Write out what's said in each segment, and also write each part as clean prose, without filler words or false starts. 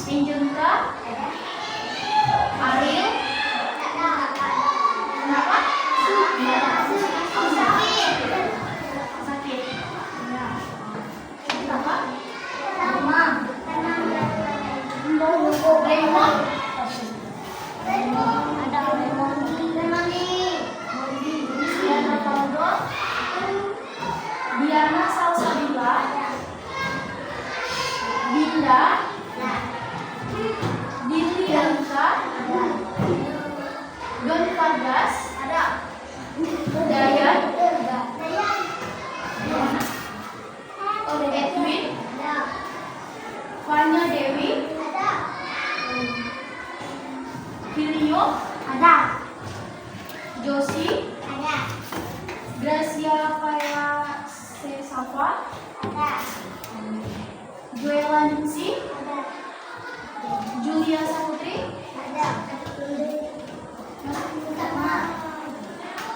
Pinjemka? Ariel? Kenapa? Sakit. Kenapa? Raymond? Diana Salsabila? Dinda? Dilianka? Don Vargas? Dayan? Edwin? Fanya Dewi? Filio? Josie? Gracia Kaya Sesafa? Joella Ningsih? Julia Saputri?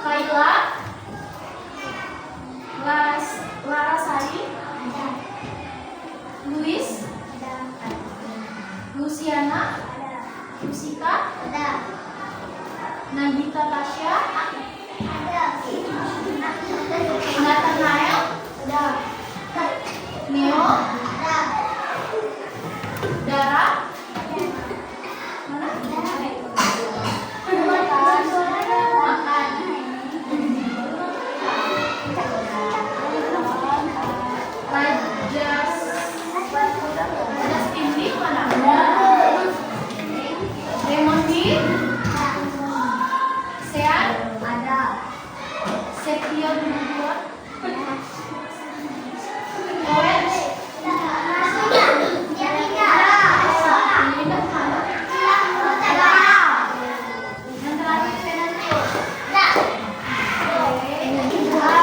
Kayla? Lara Sari? Luis? Luciana? Musika? Nagita Tasya? Nathanael? Neo? Dara? Mana? Makan. Justin Lee mana? Raymond Lee? Sean? Setia Dudua? Owen?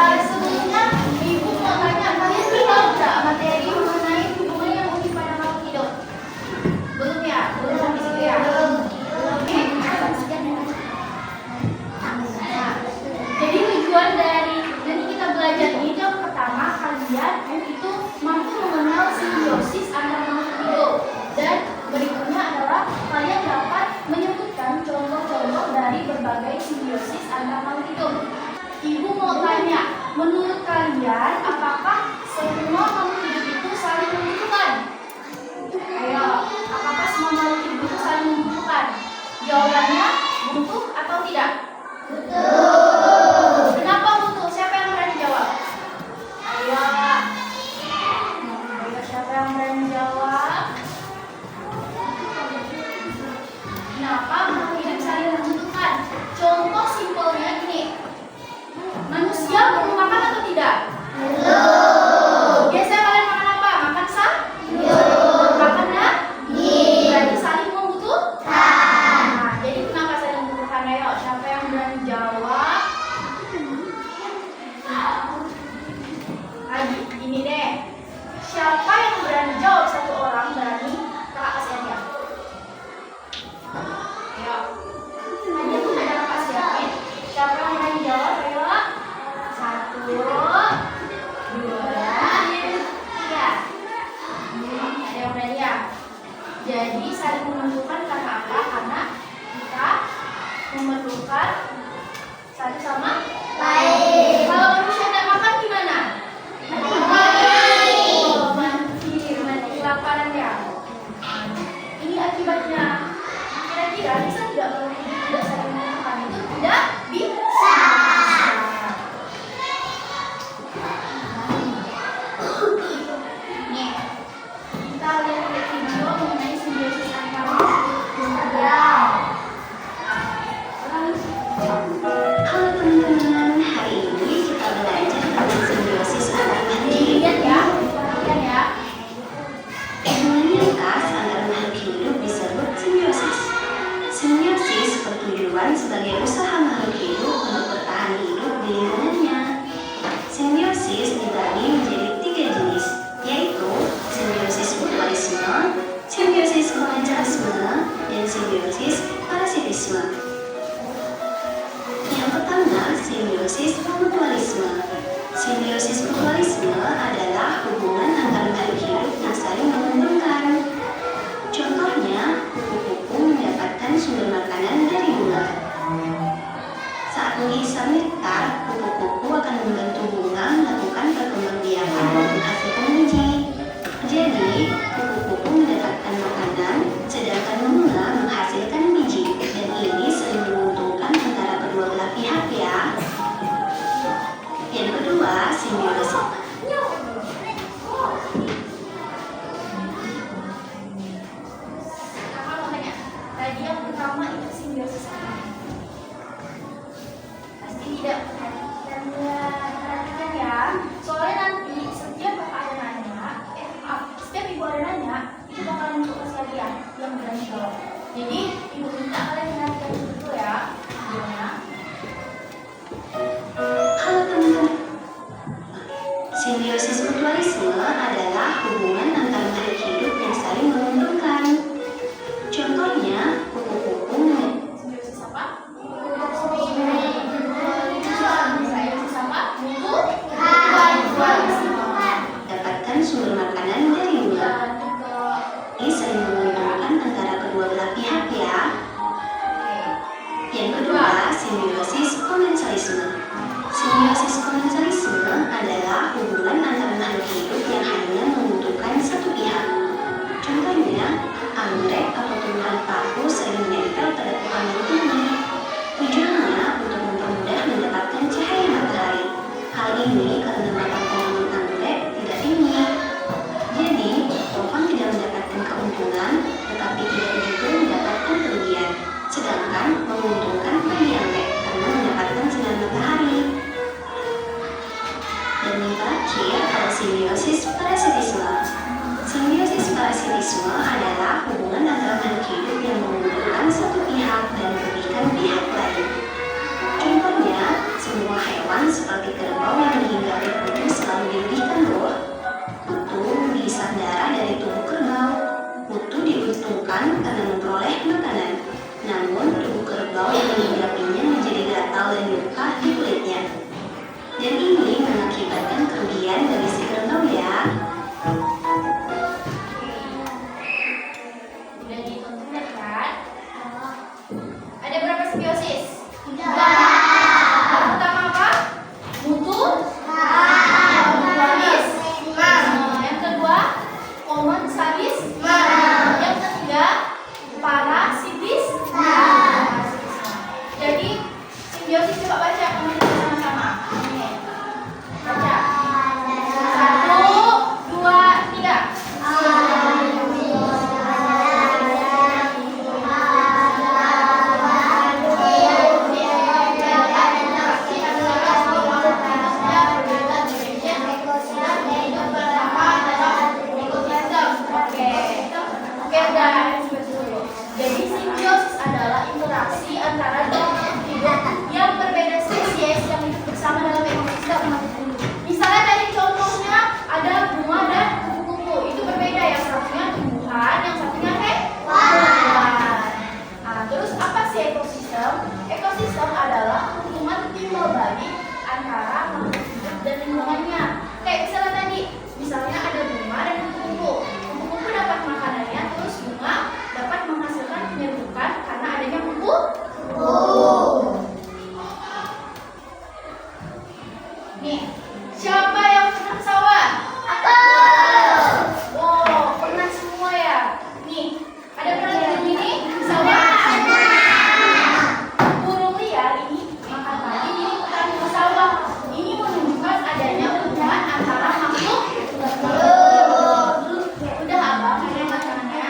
Sebelumnya Ibu mau tanya, kalian tahu nggak materi mengenai hubungan yang mungkin pada makhluk hidup? Belum ya? Belum sampai situ ya? Oke. Jadi tujuan dari nanti kita belajar ini yang pertama, kalian itu mampu mengenal simbiosis antar makhluk hidup, dan berikutnya adalah kalian dapat menyebutkan contoh-contoh dari berbagai simbiosis antar makhluk hidup. Ibu mau tanya, menurut kalian apakah semua makhluk hidup itu saling membutuhkan? Ayo, apakah semua makhluk hidup itu saling membutuhkan? Jawabannya butuh atau tidak? Butuh. Kenapa butuh? Siapa yang berani jawab? Ayo. Siapa yang berani jawab? Kenapa makhluk hidup saling membutuhkan? Contoh simpelnya gini. Manusia perlu makan atau tidak? Belum. Biasanya kalian makan apa? Makan sayur. Makan daging. Berarti saling membutuhkan. Nah, jadi kenapa saling membutuhkan? Ayo, siapa yang berani jawab? Lagi, ini deh. Siapa yang berani jawab? Satu orang berani. Kakak kasih hadiah. Ayo. Hadiah tuh ada kakak siapin. Siapa yang berani jawab? Ayo. 1, 2, 3. Ada yang berani ya? Jadi saling menentukan karena apa? Karena kita memerlukan satu sama lain. Kalau manusia tidak makan gimana? Mati kelaparan ya. Ini akibatnya. Kira-kira bisa tidak kalau tidak saling menentukan? Itu tidak bisa. Nih, kita lihat video mengenai simbiosis antar makhluk. Halo teman-teman, hari ini kita belajar tentang simbiosis antar makhluk hidup. Lihat ya, perhatikan ya. Hubungan yang khas antara makhluk hidup disebut simbiosis. Simbiosis bertujuan sebagai usaha makhluk hidup untuk bertahan hidup di lingkungannya. Simbiosis dibagi menjadi 3 jenis, yaitu simbiosis mutualisme, simbiosis komensalisme, dan simbiosis parasitisme. Yang pertama, simbiosis mutualisme. Simbiosis mutualisme adalah hubungan antara makhluk hidup yang saling menguntungkan. Contohnya coba kalian untuk kasih hadiah yang berani jawab. Jadi ibu minta kalian perhatikan dulu ya. Gimana? Halo teman-teman. Simbiosis mutualisme adalah hubungan antar makhluk hidup yang saling menguntungkan. Contohnya, kupu-kupu Simbiosis apa? Simbiosis apa? Mutualisme. dapatkan sumber makanan dari luar. Ini saling menguntungkan antara kedua belah pihak ya. Yang kedua, simbiosis komensalisme. Simbiosis komensalisme adalah hubungan antara makhluk hidup yang hanya menguntungkan satu pihak. Contohnya, anggrek atau tumbuhan paku saling menempel pada pohon yang tinggi. Tujuannya untuk mempermudah mendapatkan cahaya matahari. Hal ini karena batang tanaman anggrek tidak tinggi. Jadi, pohon tidak mendapatkan keuntungan, tetapi tidak juga mendapatkan kerugian. Sedangkan menguntungkan bagi anggrek karena mendapatkan sinar matahari. Dan yang terakhir ada simbiosis parasitisme. Simbiosis parasitisme adalah hubungan antara makhluk hidup yang menguntungkan satu pihak dan merugikan pihak lain. Contohnya, semua hewan seperti kerbau yang menghinggapi kutu selalu dirugikan loh. Kutu menghisap darah dari tubuh kerbau. Kutu diuntungkan karena memperoleh makanan. Namun, tubuh kerbau yang menghinggapinya menjadi gatal dan luka di kulitnya. Dan ini mengakibatkan kerugian bagi si kerbau ya. Udah ditentukan kan? Ada berapa simbiosis? 3. Yang pertama apa? Mutualis. Yang kedua, komensalisme. Yang ketiga, parasitisme. Jadi simbiosis coba baca sama-sama. Nih. Baca. 1, 2, 3. Jadi simbiosis adalah interaksi antara dua makhluk hidup yang berbeda spesies yang hidup bersama dalam ekosistem. Misalnya tadi contohnya ada bunga dan kupu-kupu, itu berbeda, yang satunya tumbuhan, yang satunya hewan. Nah, terus apa sih ekosistem? Ekosistem adalah hubungan timbal balik antara makhluk hidup dan lingkungannya. Kayak misalnya tadi, misalnya ada bunga dan kupu-kupu. Kupu-kupu dapat makanannya, terus bunga dapat menghasilkan penyerbukan karena adanya kupu-kupu. Nih, siapa yang pernah ke sawah? Oh, pernah semua ya. Nih, ada pernah lihat ini di sawah? Burung liar ini makan padi di hutan di sawah. Ini menunjukkan adanya hubungan antara makhluk hidup. Udah abang ada makanannya.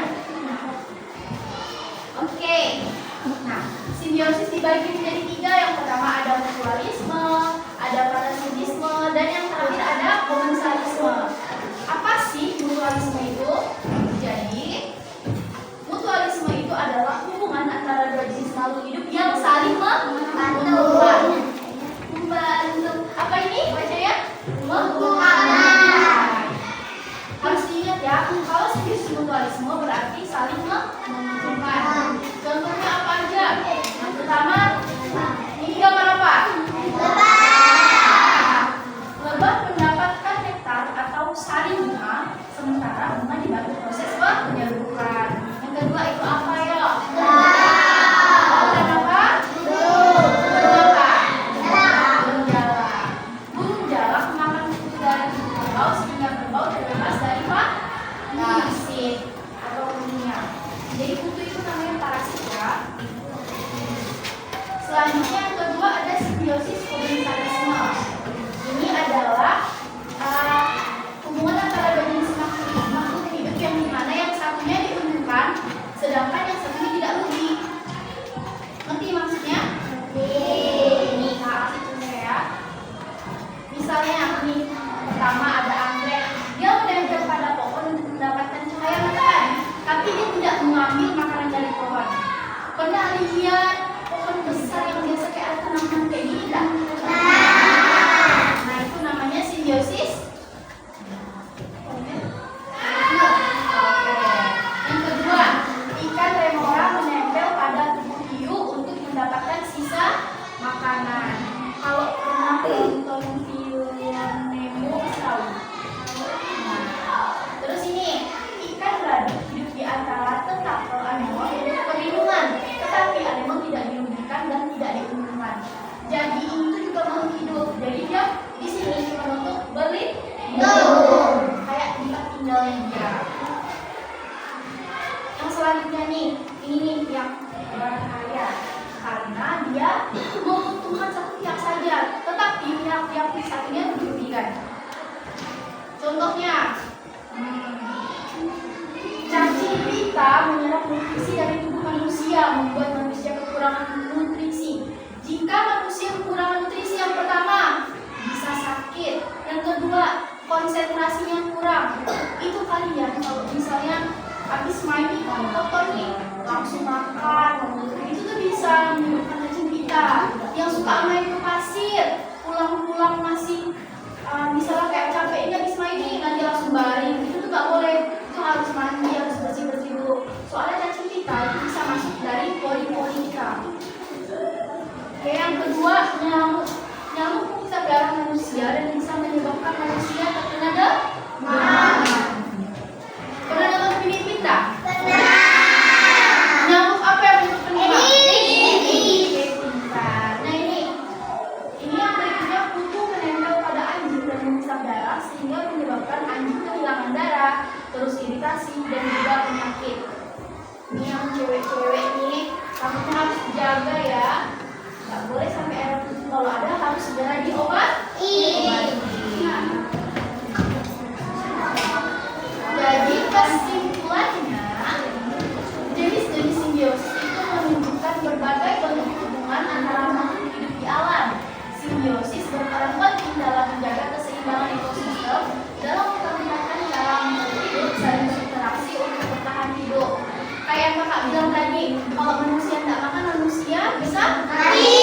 Oke. Nah, simbiosis dibagi menjadi 3. Yang pertama ada mutualisme, ada parasitisme, dan yang terakhir ada komensalisme. Apa sih mutualisme itu? Jadi, mutualisme itu adalah hubungan antara dua jenis makhluk hidup yang saling menguntungkan. Apa ini? Baca ya. Menguntungkan. Harus diingat ya, kalau simbiosis mutualisme berarti saling menguntungkan. Contohnya apa aja? Yang pertama, ini gambar apa? Lebah mendapatkan nektar atau sari bunga, sementara bunga dibantu proses penyerbukan. Yang kedua itu apa ya? Dan apa? Burung apa? Burung jalak. Burung jalak memakan kutu dari kerbau sehingga kerbau terbebas dari parasit atau kutunya. Jadi kutu itu selanjutnya nih, ini nih yang berbahaya karena dia menguntungkan satu pihak saja, tetapi pihak satunya dirugikan. Contohnya, cacing pita menyerap nutrisi dari tubuh manusia, membuat manusia kekurangan nutrisi. Jika manusia kekurangan nutrisi, yang pertama bisa sakit, yang kedua konsentrasinya kurang. Itu kalian kalau misalnya habis main di kotor nih langsung makan, itu tuh bisa menyebabkan cacing pita. Yang suka main ke pasir, pulang-pulang masih misalnya kayak capek ini habis main nih nanti langsung baring, itu tuh gak boleh. Itu harus mandi, harus bersih-bersih dulu. Soalnya cacing pita itu bisa masuk dari pori-pori kita. Oke, yang kedua nyamuk. Nyamuk bisa pelihara manusia dan bisa menyebabkan manusia terkena demam. Pernah nonton film pita? Nyamuk apa yang menyebabkan demam? Nah ini yang berikutnya, kutu menempel pada anjing dan menghisap darah sehingga menyebabkan anjing kehilangan darah, terus iritasi dan juga penyakit. Ini yang cewek-cewek nih, rambutnya harus dijaga ya. Gak boleh sampai air putih, kalau ada harus segera diobati. Jadi kesimpulannya, jenis-jenis simbiosis itu menunjukkan berbagai bentuk hubungan antara makhluk hidup di alam. Simbiosis berperan penting dalam menjaga keseimbangan ekosistem, dalam memperlihatkan cara makhluk hidup saling berinteraksi untuk bertahan hidup. Kayak kakak bilang tadi, kalau manusia tidak makan, manusia bisa mati.